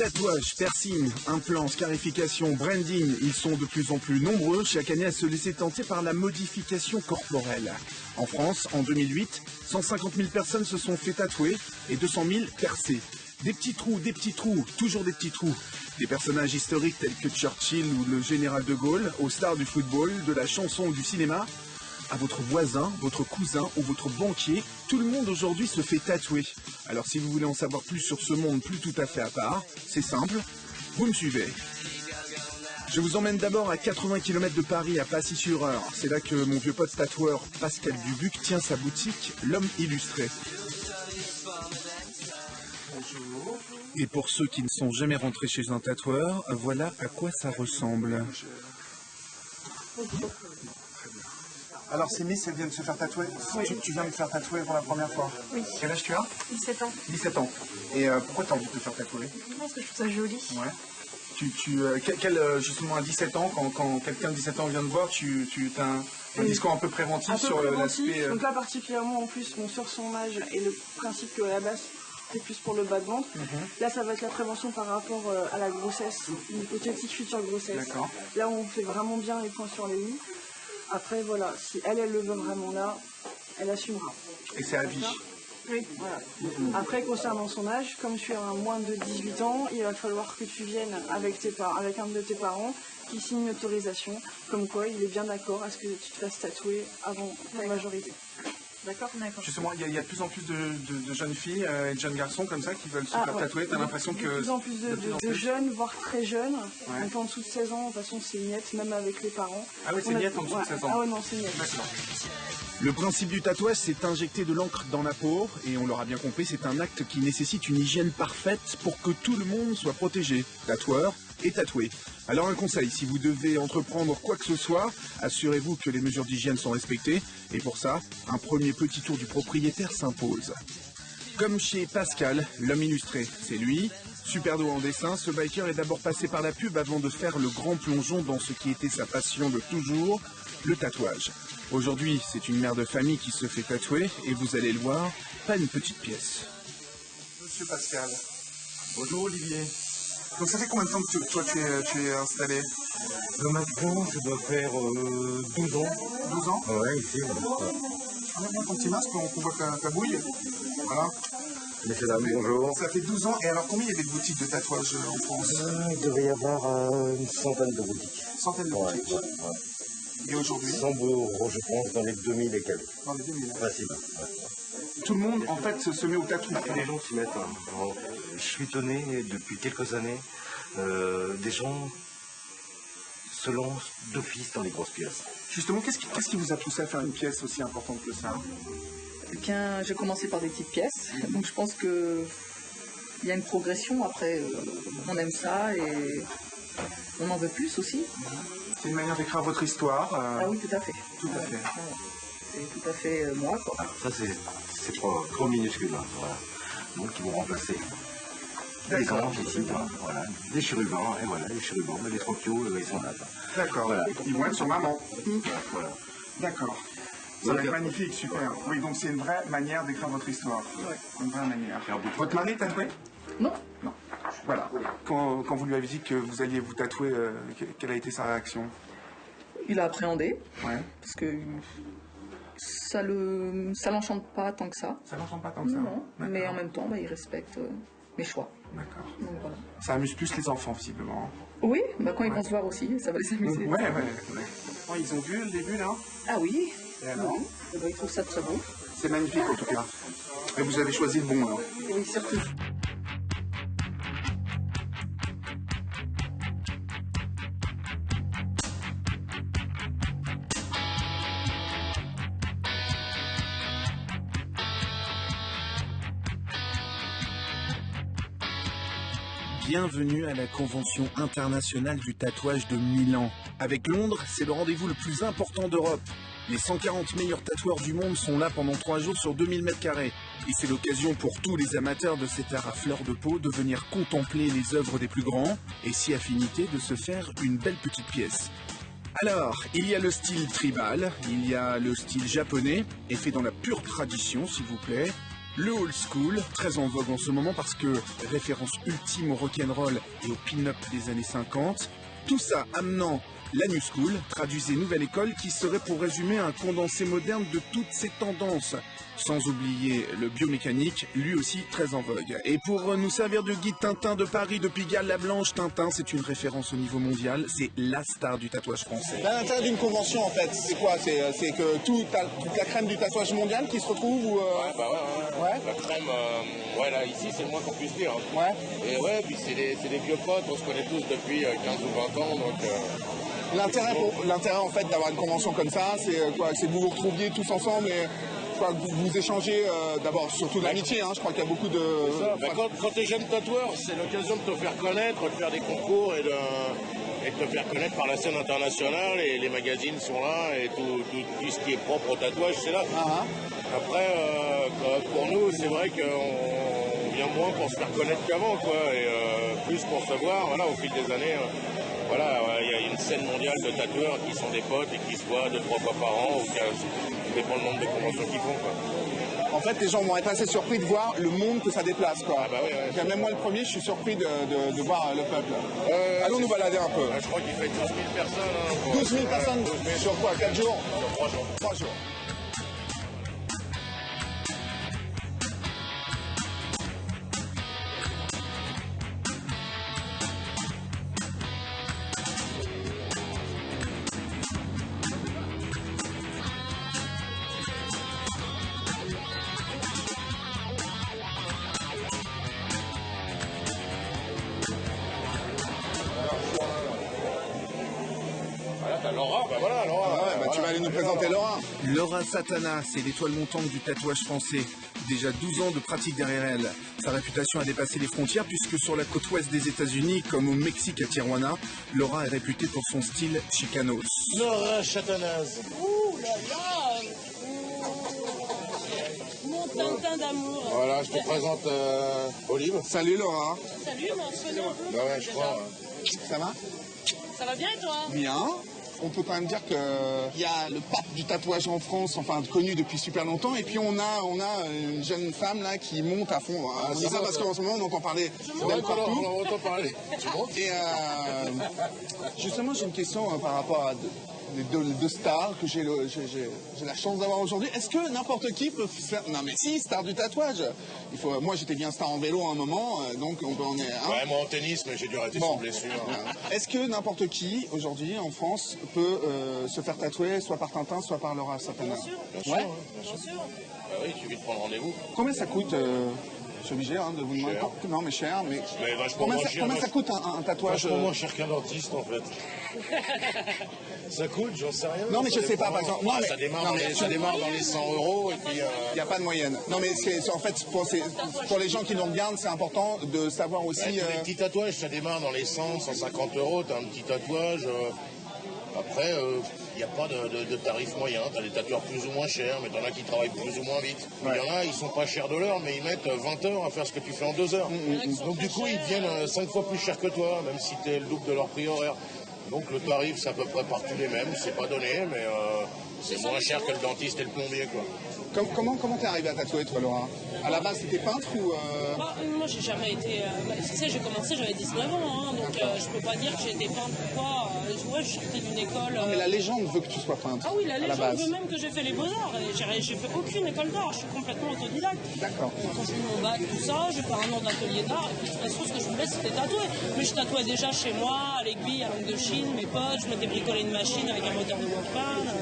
Tatouages, piercings, implants, scarification, branding, ils sont de plus en plus nombreux chaque année à se laisser tenter par la modification corporelle. En France, en 2008, 150 000 personnes se sont fait tatouer et 200 000 percés. Des petits trous, toujours des petits trous. Des personnages historiques tels que Churchill ou le général de Gaulle, aux stars du football, de la chanson ou du cinéma, à votre voisin, votre cousin ou votre banquier, tout le monde aujourd'hui se fait tatouer. Alors si vous voulez en savoir plus sur ce monde plus tout à fait à part, c'est simple, vous me suivez. Je vous emmène d'abord à 80 km de Paris, à Passy-sur-Eure. C'est là que mon vieux pote tatoueur Pascal Dubuc tient sa boutique, L'Homme Illustré. Et pour ceux qui ne sont jamais rentrés chez un tatoueur, voilà à quoi ça ressemble. Alors c'est Miss, elle vient de se faire tatouer. Oui. Tu viens de te faire tatouer pour la première fois. Oui. Quel âge tu as? 17 ans. 17 ans. Et pourquoi tu as envie de te faire tatouer? Parce que je trouve ça joli. Ouais. Justement à 17 ans, quand quelqu'un de 17 ans vient te voir, tu as un discours un peu préventif sur l'aspect... Donc là particulièrement en plus, sur son âge et le principe qu'à la base c'est plus pour le bas de ventre. Là ça va être la prévention par rapport à la grossesse, une hypothétique future grossesse. D'accord. Là on fait vraiment bien les points sur les i. Après voilà, si elle le veut vraiment là, elle assumera. Et c'est à vie. Oui, voilà. Après, concernant son âge, comme tu as moins de 18 ans, il va falloir que tu viennes avec un de tes parents qui signe une autorisation, comme quoi il est bien d'accord à ce que tu te fasses tatouer avant la majorité. D'accord. Justement, il y a de plus en plus de jeunes filles et de jeunes garçons comme ça qui veulent se faire tatouer. T'as l'impression que... De plus en plus de jeunes, voire très jeunes. Ouais. Donc en dessous de 16 ans, de toute façon, c'est net, même avec les parents. Ah oui, c'est net en dessous de 16 ans. Ah ouais, non, c'est net. D'accord. Le principe du tatouage, c'est injecter de l'encre dans la peau, et on l'aura bien compris, c'est un acte qui nécessite une hygiène parfaite pour que tout le monde soit protégé, tatoueur et tatoué. Alors un conseil, si vous devez entreprendre quoi que ce soit, assurez-vous que les mesures d'hygiène sont respectées, et pour ça, un premier petit tour du propriétaire s'impose. Comme chez Pascal, L'Homme Illustré, c'est lui. Super doué en dessin, ce biker est d'abord passé par la pub avant de faire le grand plongeon dans ce qui était sa passion de toujours, le tatouage. Aujourd'hui, c'est une mère de famille qui se fait tatouer, et vous allez le voir, pas une petite pièce. Monsieur Pascal. Bonjour Olivier. Donc ça fait combien de temps que toi tu es installé? Maintenant, ça doit faire 12 ans. 12 ans? Ouais, ici. Enlève-moi ton petit masque, on voit ta bouille. Voilà. Messieurs, dames, bonjour. Ça fait 12 ans, et alors combien il y a des boutiques de tatouage en France? Il devrait y avoir une centaine de boutiques. Centaine de boutiques. Ouais. Et aujourd'hui? Sambourg, je pense, dans les 2000 et quelques. Dans les 2000. Facile. Tout le monde, en fait, se met au tatou. Les gens s'y mettent. Je suis étonné, depuis quelques années, des gens se lancent d'office dans les grosses pièces. Justement, qu'est-ce qui vous a poussé à faire une pièce aussi importante que ça? Eh bien, j'ai commencé par des petites pièces, donc je pense qu'il y a une progression. Après, on aime ça et on en veut plus aussi. C'est une manière d'écrire votre histoire. Ah oui, tout à fait. Tout à fait. C'est tout à fait moi, quoi. Alors, ça, c'est trop minuscule. Hein, voilà. Donc, ils vont remplacer les anges ici, voilà, des chérubins, et voilà, les chérubins, les tropios, ils sont là. D'accord, voilà. Ils vont être sur maman. Voilà. D'accord. Ça va être magnifique, super. Oui, donc c'est une vraie manière d'écrire votre histoire. Ouais. Une vraie manière. Votre mari est tatoué? Non. Non. Voilà. Quand vous lui avez dit que vous alliez vous tatouer, quelle a été sa réaction? Il a appréhendé. Ouais. Parce que ça l'enchante pas tant que ça. Ça l'enchante pas tant que ça? Non, mais en même temps, il respecte mes choix. D'accord. Donc voilà. Ça amuse plus les enfants, visiblement. Oui, quand ils vont se voir aussi, ça va les amuser. Ouais. Oh, ils ont vu le début, là? Ah oui. Et alors? Oui. Ils trouvent ça très beau. C'est magnifique, en tout cas. Et vous avez choisi le bon, alors? Oui, surtout. Bienvenue à la Convention internationale du tatouage de Milan. Avec Londres, c'est le rendez-vous le plus important d'Europe. Les 140 meilleurs tatoueurs du monde sont là pendant 3 jours sur 2000 m². Et c'est l'occasion pour tous les amateurs de cet art à fleur de peau de venir contempler les œuvres des plus grands et si affinité de se faire une belle petite pièce. Alors, il y a le style tribal, il y a le style japonais, et fait dans la pure tradition s'il vous plaît. Le old school, très en vogue en ce moment parce que référence ultime au rock'n'roll et au pin-up des années 50, tout ça amenant la new school, traduisez nouvelle école, qui serait pour résumer un condensé moderne de toutes ces tendances. Sans oublier le biomécanique, lui aussi très en vogue. Et pour nous servir de guide Tintin de Paris, de Pigalle, la Blanche, Tintin, c'est une référence au niveau mondial, c'est la star du tatouage français. L'intérêt d'une convention, en fait, c'est quoi? C'est que toute la crème du tatouage mondial qui se retrouve ou Ouais. La crème, là, ici, c'est le moins qu'on puisse dire. Hein. Ouais. Et ouais, puis c'est des vieux potes, on se connaît tous depuis 15 ou 20 ans, donc... L'intérêt en fait d'avoir une convention comme ça, c'est quoi? C'est que vous vous retrouviez tous ensemble et quoi, que vous échangez d'abord surtout de l'amitié. Hein, je crois qu'il y a beaucoup de. Quand tu es jeune tatoueur, c'est l'occasion de te faire connaître, de faire des concours et de te faire connaître par la scène internationale. Et les magazines sont là et tout ce qui est propre au tatouage, c'est là. Après, pour nous, c'est vrai qu'on vient moins pour se faire connaître qu'avant, quoi, et plus pour se voir. Voilà, au fil des années. Il y a une scène mondiale de tatoueurs qui sont des potes et qui se voient 2-3 fois par an, ça dépend le nombre de conventions qu'ils font. Quoi. En fait, les gens vont être assez surpris de voir le monde que ça déplace. Quoi. Ouais, même moi, le premier, je suis surpris de voir le peuple. Allons nous balader un peu. Je crois qu'il fait 12 000 personnes. Hein, 12 000 personnes sur quoi? 4 jours? Sur 3 jours. 3 jours. Laura, tu vas aller nous présenter Laura. Laura Satana, c'est l'étoile montante du tatouage français. Déjà 12 ans de pratique derrière elle. Sa réputation a dépassé les frontières puisque sur la côte ouest des États-Unis, comme au Mexique à Tijuana, Laura est réputée pour son style chicanos. Laura Chatanaz. Ouh là là. Mon Tintin d'amour. Voilà, je te présente Olive. Salut Laura. Salut, on se connaît un peu. Bah ouais, je crois. Ça va? Ça va bien et toi? Bien. On peut quand même dire qu'il y a le pape du tatouage en France, enfin connu depuis super longtemps, et puis on a une jeune femme là qui monte à fond. On dit ça parce qu'en ce moment on entend parler d'elle partout. On entend parler. Et justement j'ai une question par rapport à les deux stars que j'ai la chance d'avoir aujourd'hui. Est-ce que n'importe qui peut faire... Non mais si, star du tatouage. Moi j'étais bien star en vélo à un moment, donc on peut en est. Ouais, moi en tennis, mais j'ai dû arrêter sur blessure. Est-ce que n'importe qui aujourd'hui en France peut se faire tatouer soit par Tintin, soit par Laura Satana? Bien sûr. Bah oui, il suffit de prendre rendez-vous. Combien ça coûte je suis obligé de vous demander. Non, mais cher. Mais combien ça coûte un tatouage? Vachement moins cher qu'un dentiste, en fait. Ça coûte, j'en sais rien. Non, mais je sais pas, par exemple. Ça démarre dans les 100 € et puis... Il n'y a pas de moyenne. Non, mais en fait, pour les gens qui nous regardent, c'est important de savoir aussi... Les petits tatouages, ça démarre dans les 100, 150 €. T'as un petit tatouage... Après, il n'y a pas de tarif moyen. Tu as des tatoueurs plus ou moins chers, mais t'en as qui travaillent plus ou moins vite. Il y en a, ils sont pas chers de l'heure, mais ils mettent 20 heures à faire ce que tu fais en 2 heures. Donc du coup, ils deviennent 5 fois plus chers que toi, même si tu es le double de leur prix horaire. Donc le tarif, c'est à peu près partout les mêmes. C'est pas donné, mais c'est moins cher que le dentiste et le plombier, quoi. Comment t'es arrivé à tatouer, toi, Laura? À la base, t'étais peintre ou... Moi, j'ai jamais été... tu sais, j'ai commencé, j'avais 19 ans, hein, donc je peux pas dire que j'ai été peintre ou quoi. Ouais, je sortais d'une école... Non, mais la légende veut que tu sois peintre. Ah oui, la légende veut même que j'ai fait les beaux-arts. J'ai fait aucune école d'art, je suis complètement autodidacte. D'accord. Quand j'ai eu mon bac, tout ça, j'ai fait un an d'atelier d'art, et puis de toute façon, ce que je voulais, c'était tatouer. Mais je tatouais déjà chez moi, à l'aiguille, à l'angle de Chine, mes potes, je m'étais bricolé une machine avec un moteur de Walkman.